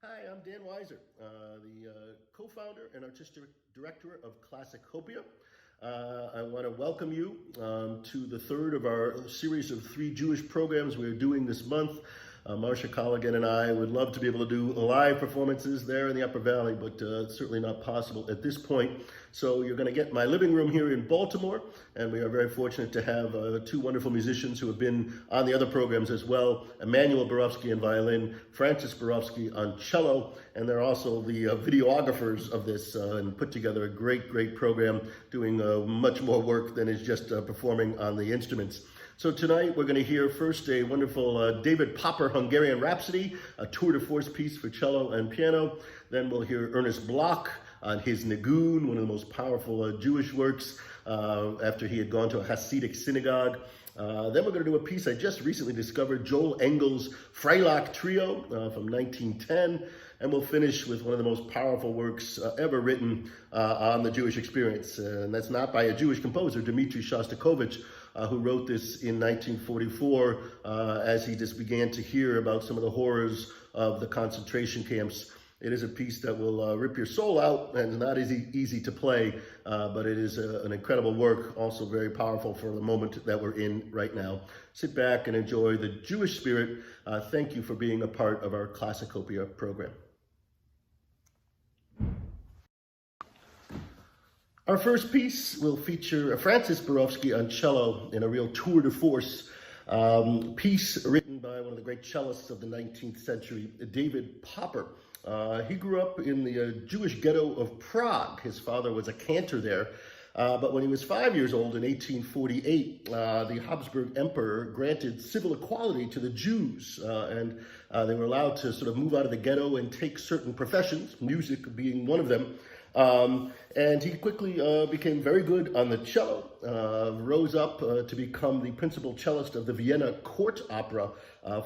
Hi, I'm Dan Weiser, the co-founder and artistic director of Classicopia. I want to welcome you to the third of our series of 3 Jewish programs we're doing this month. Marcia Colligan and I would love to be able to do live performances there in the Upper Valley, but it's certainly not possible at this point. So you're going to get my living room here in Baltimore, and we are very fortunate to have 2 wonderful musicians who have been on the other programs as well, Emmanuel Borowski on violin, Francis Borowski on cello, and they're also the videographers of this and put together a great program, doing much more work than is just performing on the instruments. So tonight we're going to hear first a wonderful David Popper Hungarian Rhapsody, a tour de force piece for cello and piano. Then we'll hear Ernest Bloch on his Nigun, one of the most powerful Jewish works after he had gone to a Hasidic synagogue. Then we're going to do a piece I just recently discovered, Joel Engel's Freilich Trio from 1910. And we'll finish with one of the most powerful works ever written on the Jewish experience. And that's not by a Jewish composer, Dmitri Shostakovich, who wrote this in 1944 as he just began to hear about some of the horrors of the concentration camps. It is a piece that will rip your soul out, and it's not easy to play, but it is an incredible work, also very powerful for the moment that we're in right now. Sit back and enjoy the Jewish spirit. Thank you for being a part of our Classicopia program. Our first piece will feature Francis Borowski on cello in a real tour de force piece written by one of the great cellists of the 19th century, David Popper. He grew up in the Jewish ghetto of Prague. His father was a cantor there. But when he was 5 years old in 1848, the Habsburg Emperor granted civil equality to the Jews, and they were allowed to sort of move out of the ghetto and take certain professions, music being one of them. And he quickly became very good on the cello, rose up to become the principal cellist of the Vienna Court Opera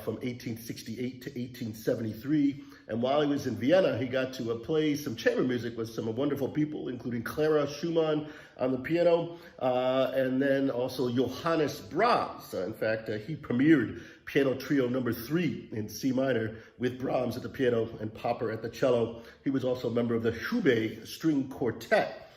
from 1868 to 1873. And while he was in Vienna, he got to play some chamber music with some wonderful people, including Clara Schumann on the piano, and then also Johannes Brahms. In fact, he premiered Piano Trio No. 3 in C minor with Brahms at the piano and Popper at the cello. He was also a member of the Hubei String Quartet.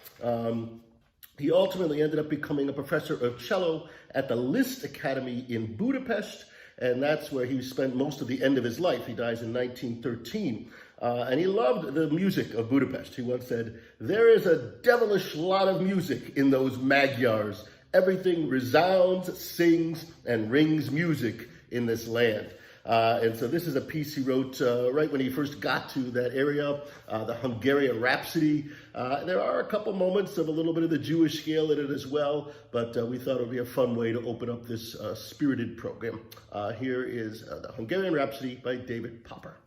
He ultimately ended up becoming a professor of cello at the Liszt Academy in Budapest, and that's where he spent most of the end of his life. He dies in 1913. And he loved the music of Budapest. He once said, "There is a devilish lot of music in those Magyars. Everything resounds, sings, and rings music in this land." And so this is a piece he wrote right when he first got to that area, the Hungarian Rhapsody. There are a couple moments of a little bit of the Jewish scale in it as well, but we thought it would be a fun way to open up this spirited program. Here is the Hungarian Rhapsody by David Popper.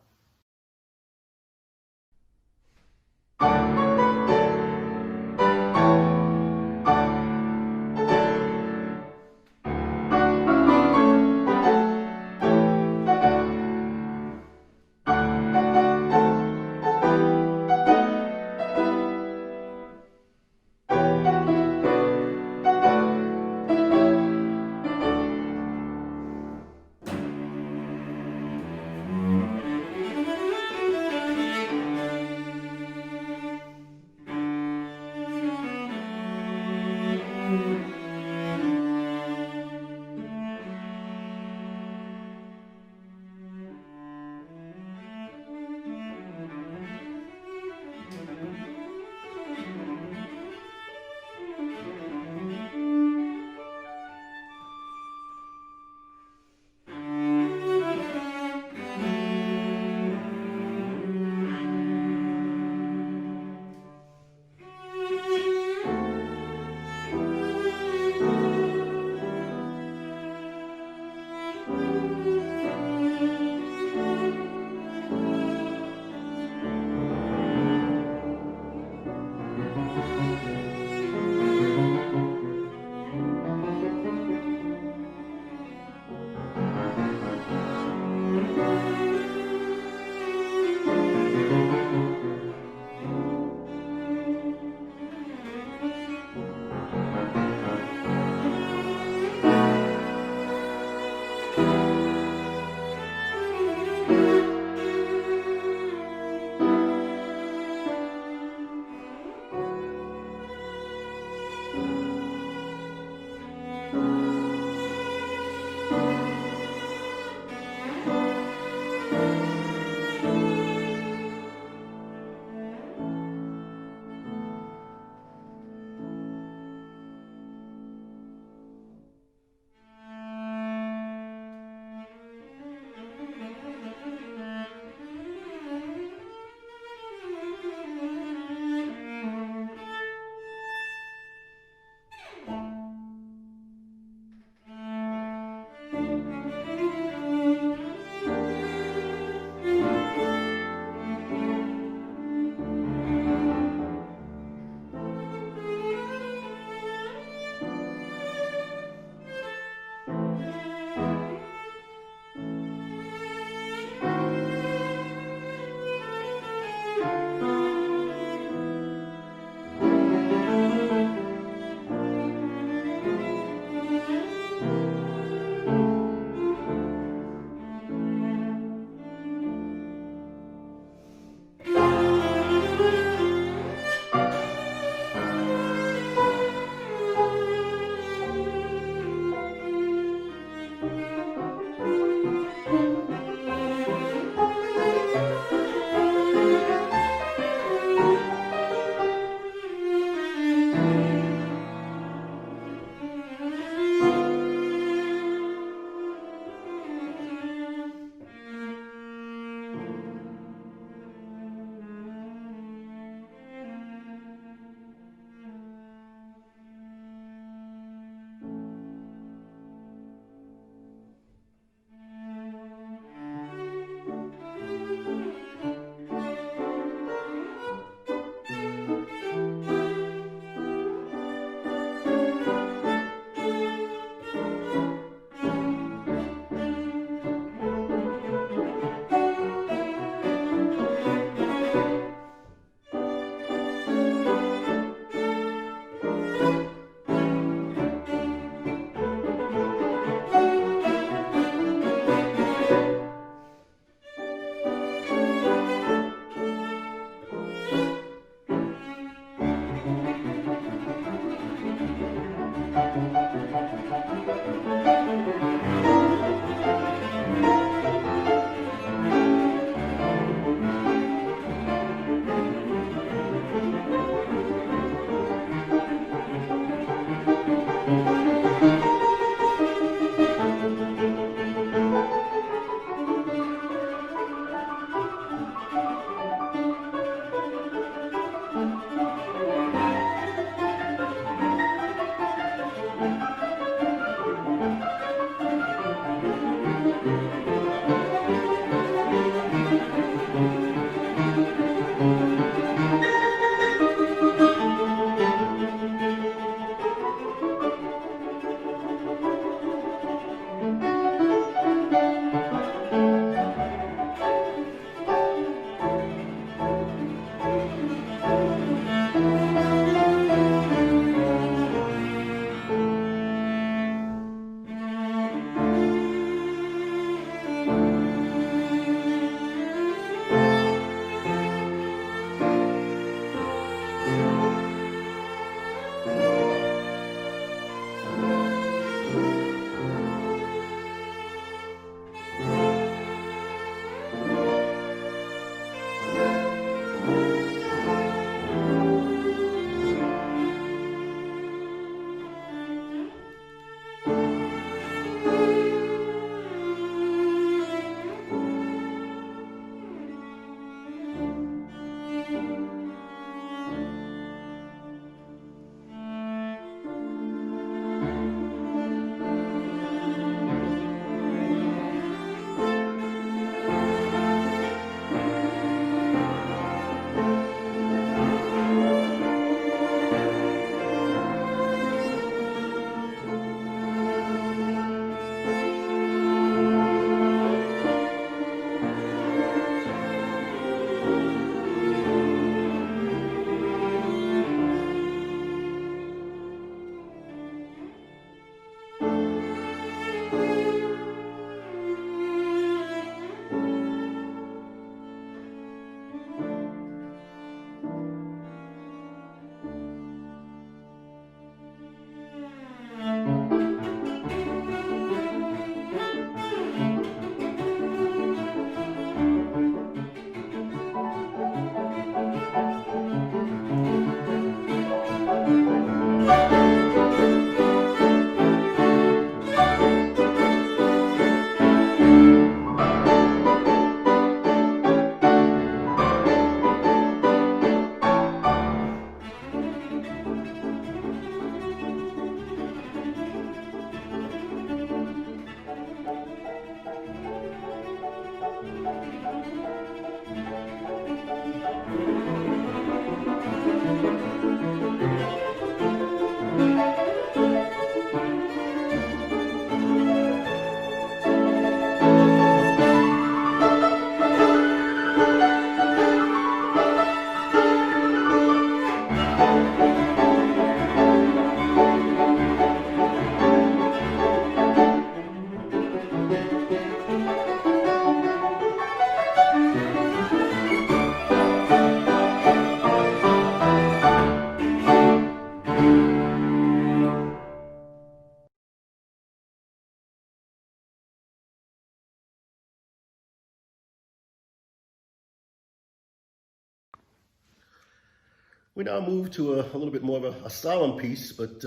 We now move to a little bit more of a solemn piece, but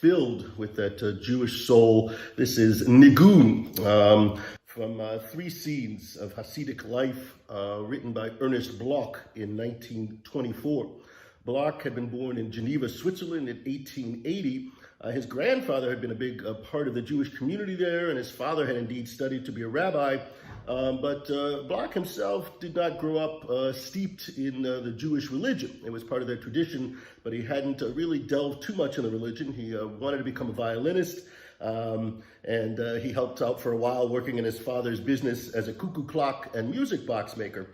filled with that Jewish soul. This is Nigun, from three scenes of Hasidic life, written by Ernest Bloch in 1924. Bloch had been born in Geneva, Switzerland in 1880. His grandfather had been a big part of the Jewish community there, and his father had indeed studied to be a rabbi. But Bloch himself did not grow up steeped in the Jewish religion. It was part of their tradition, but he hadn't really delved too much in the religion. He wanted to become a violinist, and he helped out for a while working in his father's business as a cuckoo clock and music box maker.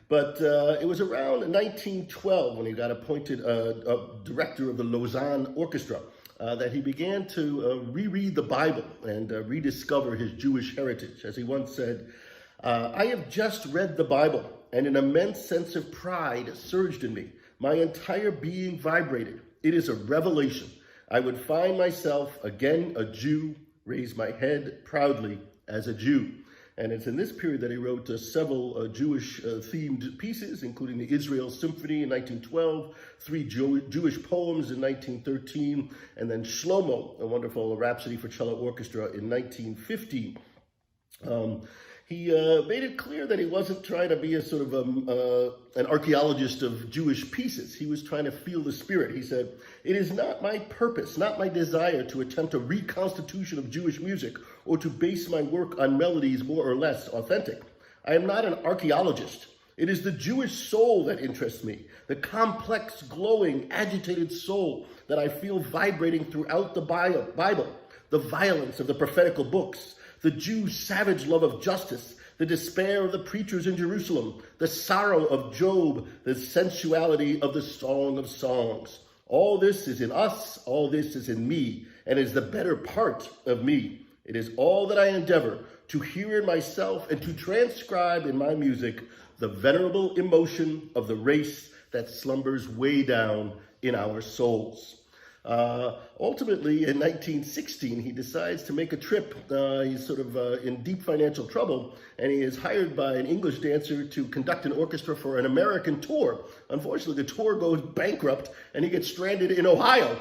But it was around 1912 when he got appointed a director of the Lausanne Orchestra that he began to reread the Bible and rediscover his Jewish heritage. As he once said, "I have just read the Bible, and an immense sense of pride surged in me. My entire being vibrated. It is a revelation. I would find myself again a Jew, raise my head proudly as a Jew." And it's in this period that he wrote several Jewish-themed pieces, including the Israel Symphony in 1912, three Jewish poems in 1913, and then Shlomo, a wonderful rhapsody for cello orchestra in 1915. He made it clear that he wasn't trying to be a sort of an archaeologist of Jewish pieces. He was trying to feel the spirit. He said, "It is not my purpose, not my desire to attempt a reconstitution of Jewish music or to base my work on melodies more or less authentic. I am not an archaeologist. It is the Jewish soul that interests me, the complex, glowing, agitated soul that I feel vibrating throughout the Bible, the violence of the prophetical books, the Jew's savage love of justice, the despair of the preachers in Jerusalem, the sorrow of Job, the sensuality of the Song of Songs. All this is in us, all this is in me, and is the better part of me. It is all that I endeavor to hear in myself and to transcribe in my music the venerable emotion of the race that slumbers way down in our souls." Ultimately, in 1916, he decides to make a trip. He's sort of in deep financial trouble, and he is hired by an English dancer to conduct an orchestra for an American tour. Unfortunately, the tour goes bankrupt, and he gets stranded in Ohio.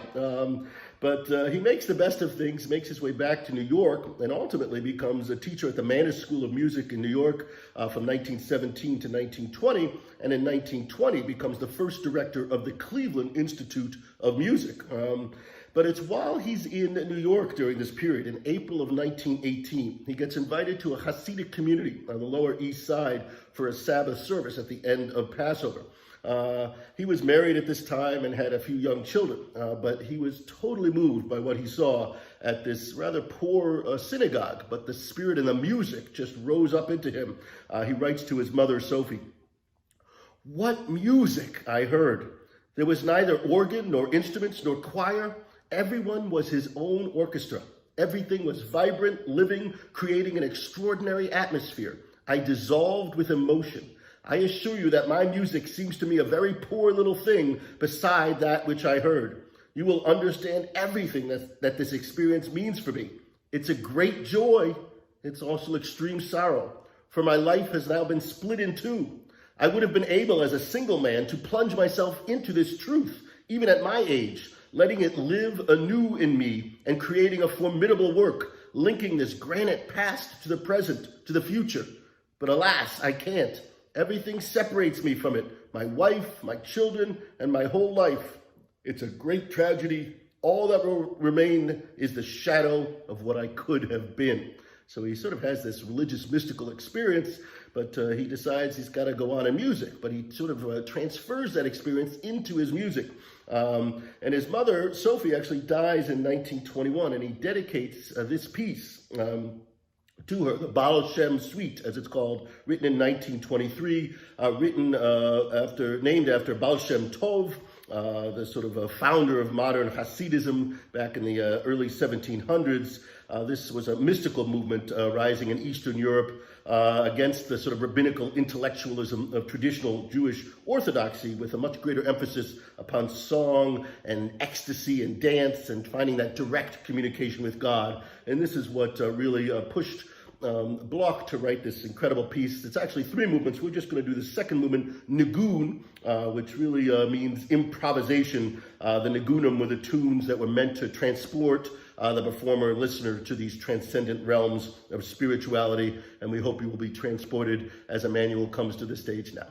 But he makes the best of things, makes his way back to New York, and ultimately becomes a teacher at the Mannes School of Music in New York from 1917 to 1920, and in 1920 becomes the first director of the Cleveland Institute of Music. But it's while he's in New York during this period, in April of 1918, he gets invited to a Hasidic community on the Lower East Side for a Sabbath service at the end of Passover. He was married at this time and had a few young children, but he was totally moved by what he saw at this rather poor synagogue, but the spirit and the music just rose up into him. He writes to his mother, Sophie, "What music I heard! There was neither organ nor instruments nor choir. Everyone was his own orchestra. Everything was vibrant, living, creating an extraordinary atmosphere. I dissolved with emotion. I assure you that my music seems to me a very poor little thing beside that which I heard. You will understand everything that this experience means for me. It's a great joy. It's also extreme sorrow, for my life has now been split in two. I would have been able as a single man to plunge myself into this truth, even at my age, letting it live anew in me and creating a formidable work, linking this granite past to the present, to the future. But alas, I can't. Everything separates me from it, my wife, my children, and my whole life. It's a great tragedy. All that will remain is the shadow of what I could have been." So he sort of has this religious mystical experience, but he decides he's got to go on in music. But he sort of transfers that experience into his music. And his mother, Sophie, actually dies in 1921, and he dedicates this piece to her, the Baal Shem Suite, as it's called, written in 1923, named after Baal Shem Tov, the sort of founder of modern Hasidism back in the early 1700s. This was a mystical movement rising in Eastern Europe against the sort of rabbinical intellectualism of traditional Jewish orthodoxy, with a much greater emphasis upon song and ecstasy and dance and finding that direct communication with God. And this is what really pushed Bloch to write this incredible piece. It's actually three movements. We're just going to do the second movement, Nigun, which really means improvisation. The Nigunim were the tunes that were meant to transport the performer and listener to these transcendent realms of spirituality, and we hope you will be transported as Emmanuel comes to the stage now.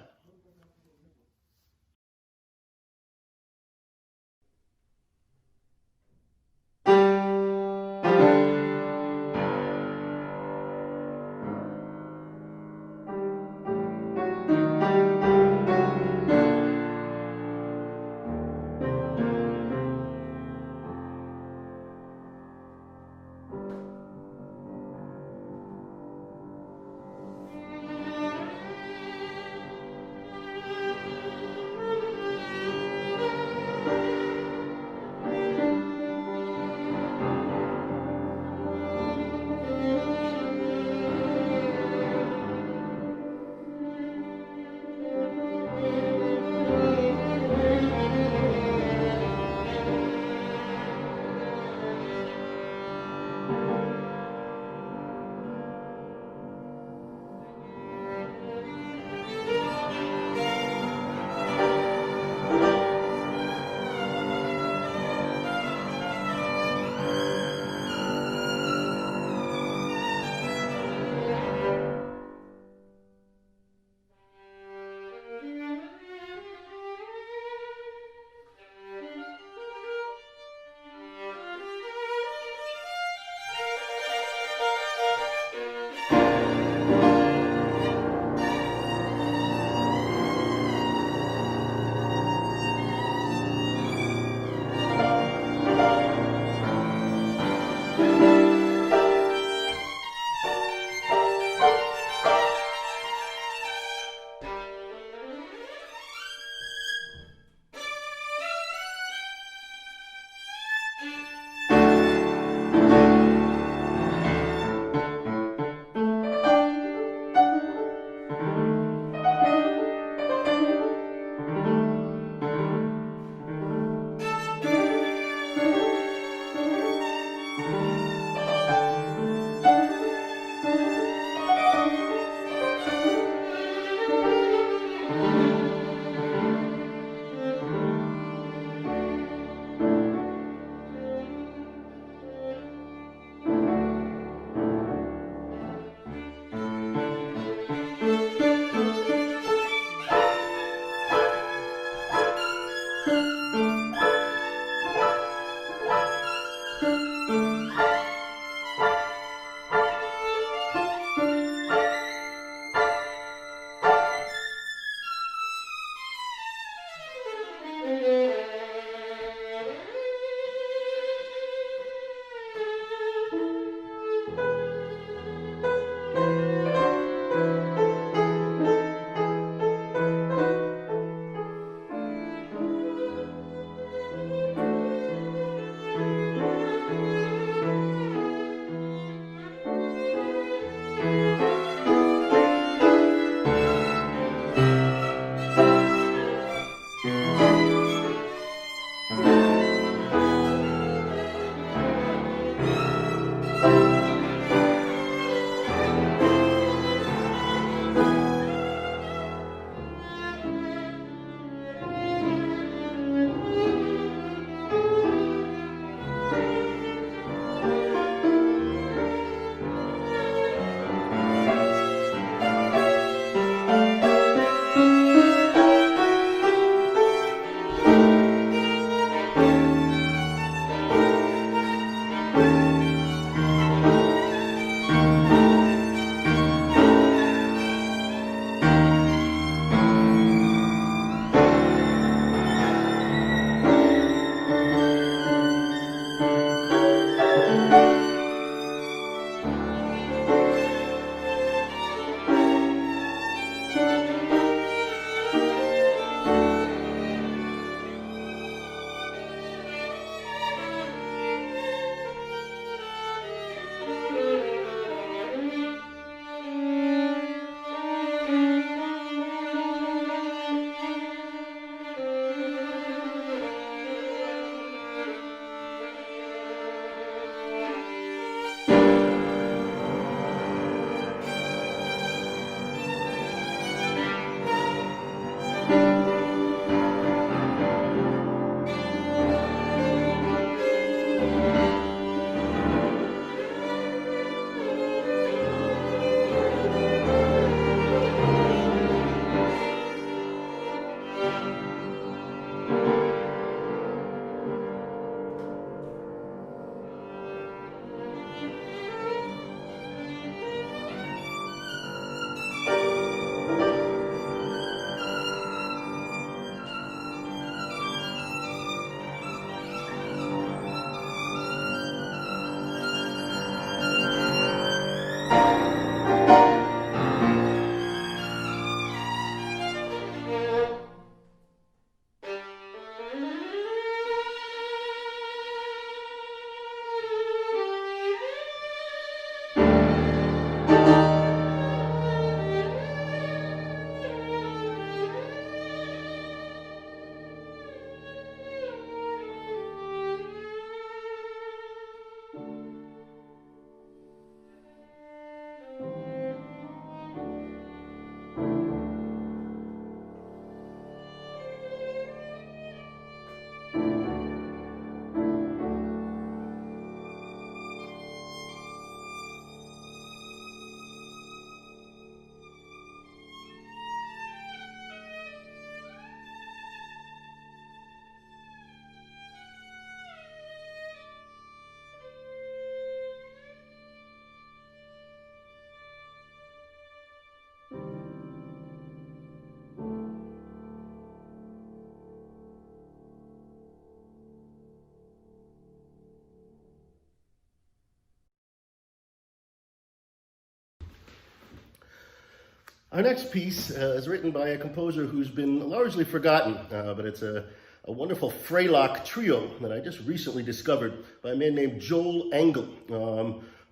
Our next piece is written by a composer who's been largely forgotten, but it's a wonderful Freilich trio that I just recently discovered by a man named Joel Engel,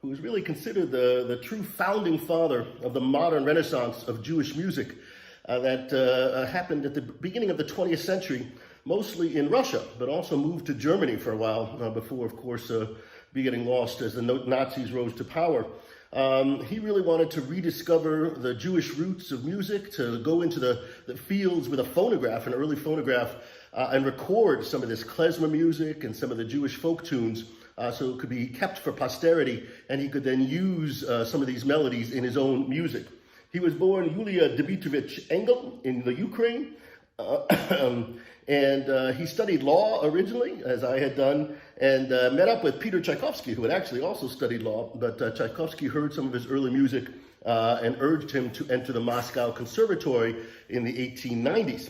who is really considered the true founding father of the modern renaissance of Jewish music that happened at the beginning of the 20th century, mostly in Russia, but also moved to Germany for a while before, of course, getting lost as the Nazis rose to power. He really wanted to rediscover the Jewish roots of music, to go into the fields with a phonograph, an early phonograph, and record some of this klezmer music and some of the Jewish folk tunes so it could be kept for posterity, and he could then use some of these melodies in his own music. He was born Yulia Dmitrovich Engel in the Ukraine, and he studied law originally, as I had done, and met up with Peter Tchaikovsky, who had actually also studied law, but Tchaikovsky heard some of his early music and urged him to enter the Moscow Conservatory in the 1890s,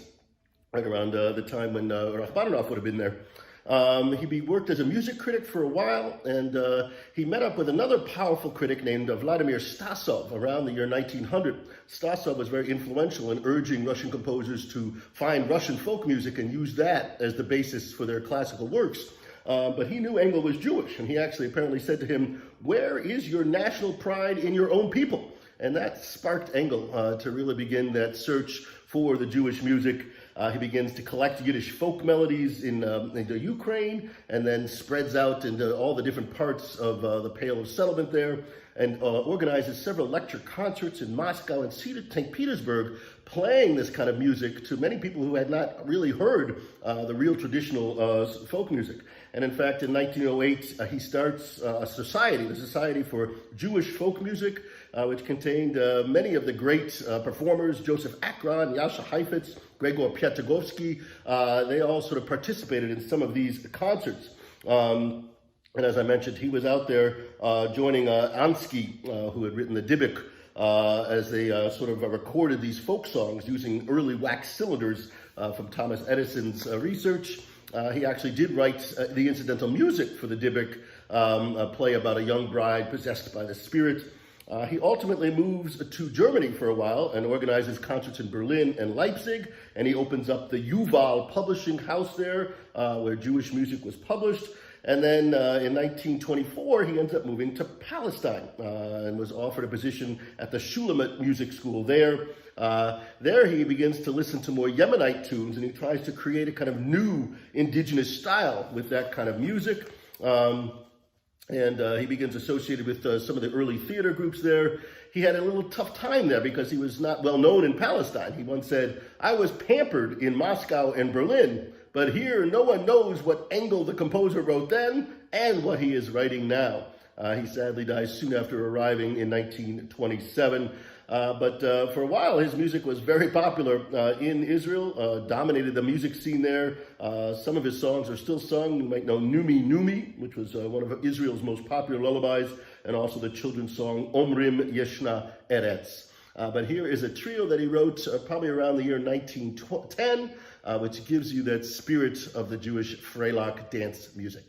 right around the time when Rachmaninoff would have been there. He worked as a music critic for a while, and he met up with another powerful critic named Vladimir Stasov around the year 1900. Stasov was very influential in urging Russian composers to find Russian folk music and use that as the basis for their classical works. But he knew Engel was Jewish, and he actually apparently said to him, "Where is your national pride in your own people?" And that sparked Engel to really begin that search for the Jewish music. He begins to collect Yiddish folk melodies in the Ukraine, and then spreads out into all the different parts of the Pale of Settlement there, and organizes several lecture concerts in Moscow and St. Petersburg, playing this kind of music to many people who had not really heard the real traditional folk music. And in fact, in 1908, he starts a society, the Society for Jewish Folk Music, which contained many of the great performers, Joseph Akron, Yasha Heifetz, Gregor Piatigovsky. They all sort of participated in some of these concerts. And as I mentioned, he was out there joining Ansky, who had written the Dybbuk, as they sort of recorded these folk songs using early wax cylinders from Thomas Edison's research. He actually did write the incidental music for the Dybbuk, a play about a young bride possessed by the spirit. He ultimately moves to Germany for a while and organizes concerts in Berlin and Leipzig, and he opens up the Yuval publishing house there, where Jewish music was published. And then in 1924, he ends up moving to Palestine and was offered a position at the Shulamit Music School there. There he begins to listen to more Yemenite tunes, and he tries to create a kind of new indigenous style with that kind of music. And he begins associated with some of the early theater groups there. He had a little tough time there because he was not well known in Palestine. He once said, "I was pampered in Moscow and Berlin, but here no one knows what Engel the composer wrote then and what he is writing now." He sadly dies soon after arriving in 1927. But for a while, his music was very popular in Israel, dominated the music scene there. Some of his songs are still sung. You might know Numi Numi, which was one of Israel's most popular lullabies, and also the children's song Omrim Yeshna Eretz. But here is a trio that he wrote probably around the year 1910, which gives you that spirit of the Jewish Freilich dance music.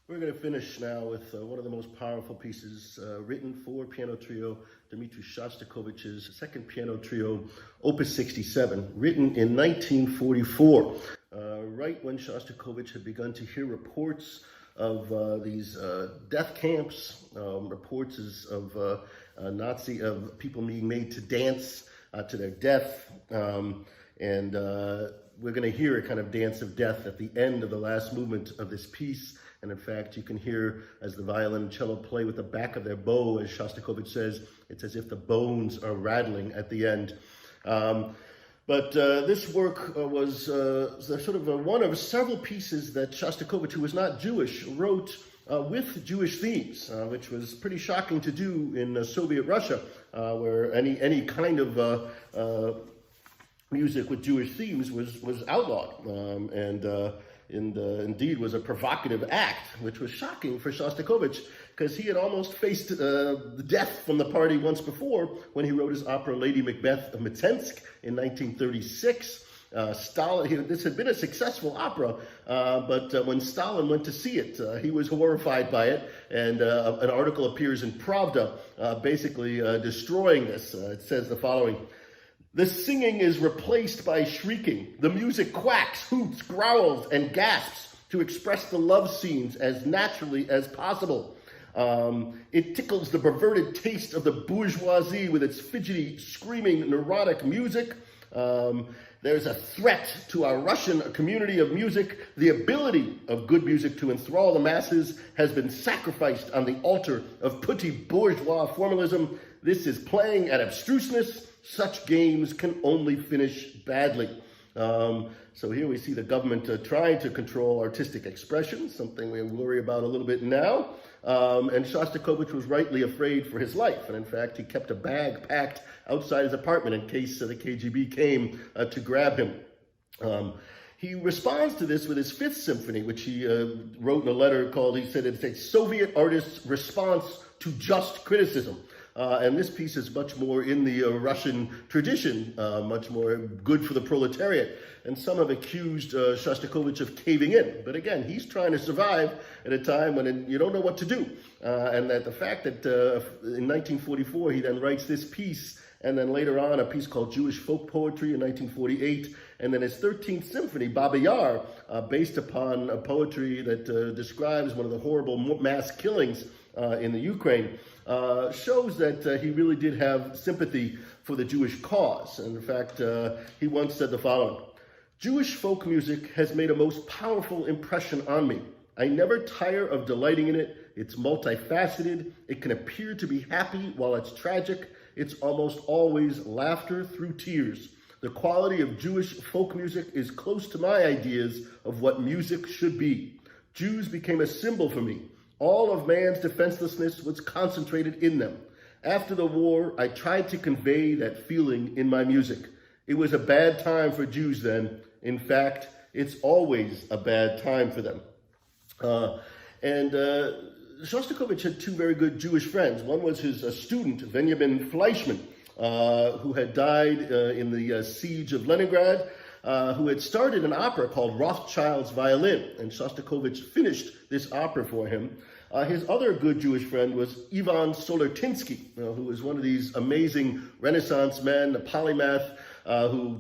We're going to finish now with one of the most powerful pieces written for piano trio, Dmitri Shostakovich's second piano trio, Opus 67, written in 1944, right when Shostakovich had begun to hear reports of these death camps, reports of of people being made to dance to their death, and we're going to hear a kind of dance of death at the end of the last movement of this piece. And in fact, you can hear as the violin and cello play with the back of their bow, as Shostakovich says, it's as if the bones are rattling at the end. But this work was sort of one of several pieces that Shostakovich, who was not Jewish, wrote with Jewish themes, which was pretty shocking to do in Soviet Russia, where any kind of music with Jewish themes was outlawed, and indeed was a provocative act, which was shocking for Shostakovich, because he had almost faced the death from the party once before when he wrote his opera Lady Macbeth of Mtsensk in 1936. This had been a successful opera, but when Stalin went to see it, he was horrified by it, and an article appears in Pravda basically destroying this. It says the following: "The singing is replaced by shrieking. The music quacks, hoots, growls, and gasps to express the love scenes as naturally as possible. It tickles the perverted taste of the bourgeoisie with its fidgety, screaming, neurotic music. There's a threat to our Russian community of music. The ability of good music to enthrall the masses has been sacrificed on the altar of petty bourgeois formalism. This is playing at abstruseness. Such games can only finish badly." So here we see the government trying to control artistic expression, something we worry about a little bit now. And Shostakovich was rightly afraid for his life. And in fact, he kept a bag packed outside his apartment in case the KGB came to grab him. He responds to this with his Fifth Symphony, which he wrote in a letter called, he said, it's a Soviet artist's response to just criticism. And this piece is much more in the Russian tradition, much more good for the proletariat. And some have accused Shostakovich of caving in. But again, he's trying to survive at a time when you don't know what to do. And that the fact that in 1944 he then writes this piece, and then later on a piece called Jewish Folk Poetry in 1948, and then his 13th Symphony, Baba Yar, based upon a poetry that describes one of the horrible mass killings in the Ukraine, shows that he really did have sympathy for the Jewish cause. And in fact, he once said the following: "Jewish folk music has made a most powerful impression on me. I never tire of delighting in it. It's multifaceted. It can appear to be happy while it's tragic. It's almost always laughter through tears. The quality of Jewish folk music is close to my ideas of what music should be. Jews became a symbol for me. All of man's defenselessness was concentrated in them. After the war, I tried to convey that feeling in my music. It was a bad time for Jews then. In fact, it's always a bad time for them." Shostakovich had two very good Jewish friends. One was his student, Benjamin Fleischmann, who had died in the siege of Leningrad, who had started an opera called Rothschild's Violin, and Shostakovich finished this opera for him. His other good Jewish friend was Ivan Solartinsky, who was one of these amazing Renaissance men, a polymath, who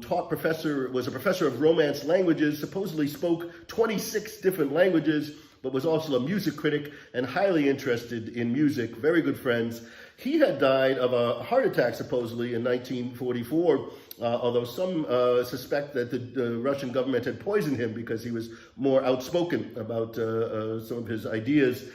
was a professor of Romance languages, supposedly spoke 26 different languages, but was also a music critic and highly interested in music, very good friends. He had died of a heart attack, supposedly, in 1944, although some suspect that the Russian government had poisoned him because he was more outspoken about some of his ideas.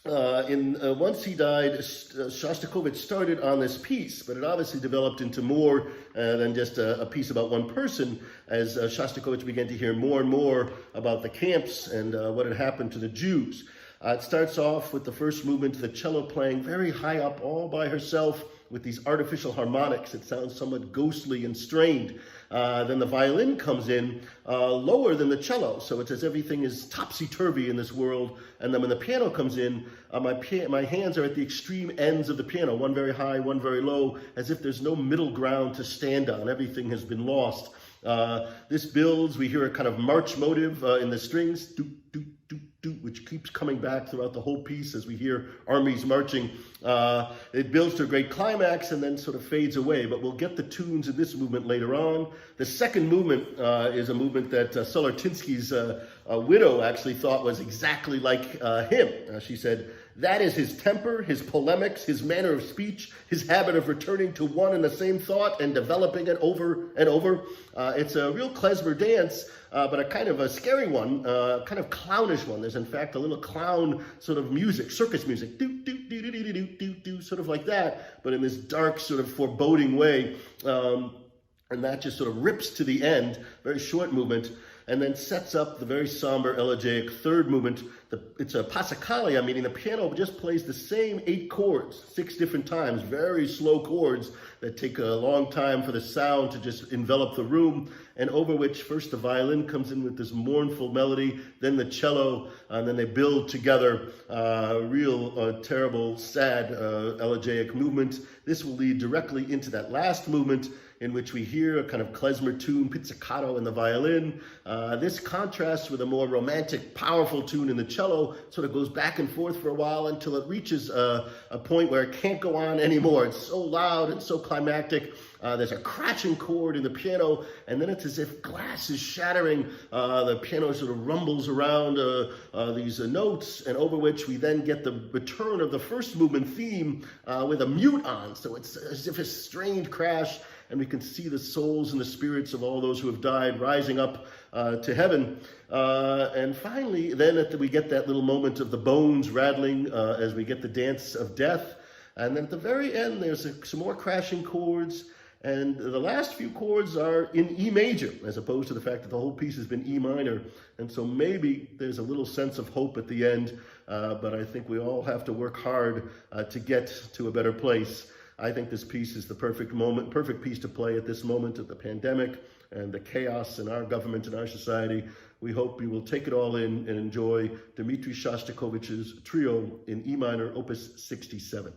Once he died, Shostakovich started on this piece, but it obviously developed into more than just a piece about one person, as Shostakovich began to hear more and more about the camps and what had happened to the Jews. It starts off with the first movement, the cello playing very high up all by herself with these artificial harmonics. It sounds somewhat ghostly and strained. Then the violin comes in lower than the cello, so it's as everything is topsy-turvy in this world. And then when the piano comes in, my hands are at the extreme ends of the piano, one very high, one very low, as if there's no middle ground to stand on. Everything has been lost. This builds, we hear a kind of march motive in the strings, doop, doop, doop, which keeps coming back throughout the whole piece as we hear armies marching. It builds to a great climax and then sort of fades away, but we'll get the tunes in this movement later on. The second movement is a movement that Solartinsky's widow actually thought was exactly like him. She said, "That is his temper, his polemics, his manner of speech, his habit of returning to one and the same thought and developing it over and over." It's a real klezmer dance, but a kind of a scary one, kind of clownish one. There's in fact a little clown sort of music, circus music, do do do do do do do do, sort of like that, but in this dark sort of foreboding way. And that just sort of rips to the end, very short movement, and then sets up the very somber elegiac third movement. It's a passacaglia, meaning the piano just plays the same 8 chords, 6 different times, very slow chords that take a long time for the sound to just envelop the room, and over which first the violin comes in with this mournful melody, then the cello, and then they build together real terrible, sad elegiac movement. This will lead directly into that last movement, in which we hear a kind of klezmer tune, pizzicato in the violin. This contrasts with a more romantic, powerful tune in the cello, sort of goes back and forth for a while until it reaches a point where it can't go on anymore. It's so loud and so climactic. There's a crashing chord in the piano, and then it's as if glass is shattering. The piano sort of rumbles around these notes, and over which we then get the return of the first movement theme with a mute on. So it's as if a strained crash, and we can see the souls and the spirits of all those who have died rising up to heaven. And finally, then we get that little moment of the bones rattling as we get the dance of death. And then at the very end, there's some more crashing chords. And the last few chords are in E major, as opposed to the fact that the whole piece has been E minor. And so maybe there's a little sense of hope at the end, but I think we all have to work hard to get to a better place. I think this piece is the perfect piece to play at this moment of the pandemic and the chaos in our government and our society. We hope you will take it all in and enjoy Dmitri Shostakovich's trio in E minor, opus 67.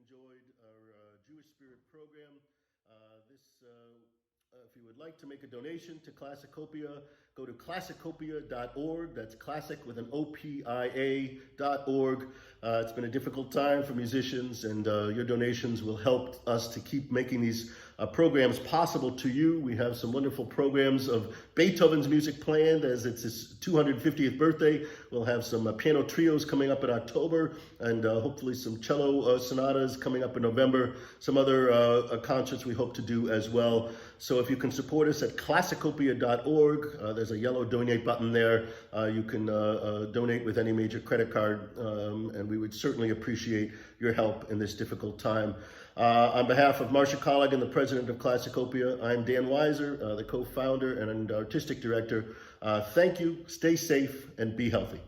enjoyed our Jewish Spirit program. If you would like to make a donation to Classicopia, go to classicopia.org. That's classic with an OPIA.org. It's been a difficult time for musicians, and your donations will help us to keep making these programs possible to you. We have some wonderful programs of Beethoven's music planned as it's his 250th birthday. We'll have some piano trios coming up in October, and hopefully some cello sonatas coming up in November. Some other concerts we hope to do as well. So if you can support us at classicopia.org, there's a yellow donate button there. You can donate with any major credit card, and we would certainly appreciate your help in this difficult time. On behalf of Marcia Collig and the president of Classicopia, I'm Dan Weiser, the co-founder and artistic director. Thank you, stay safe, and be healthy.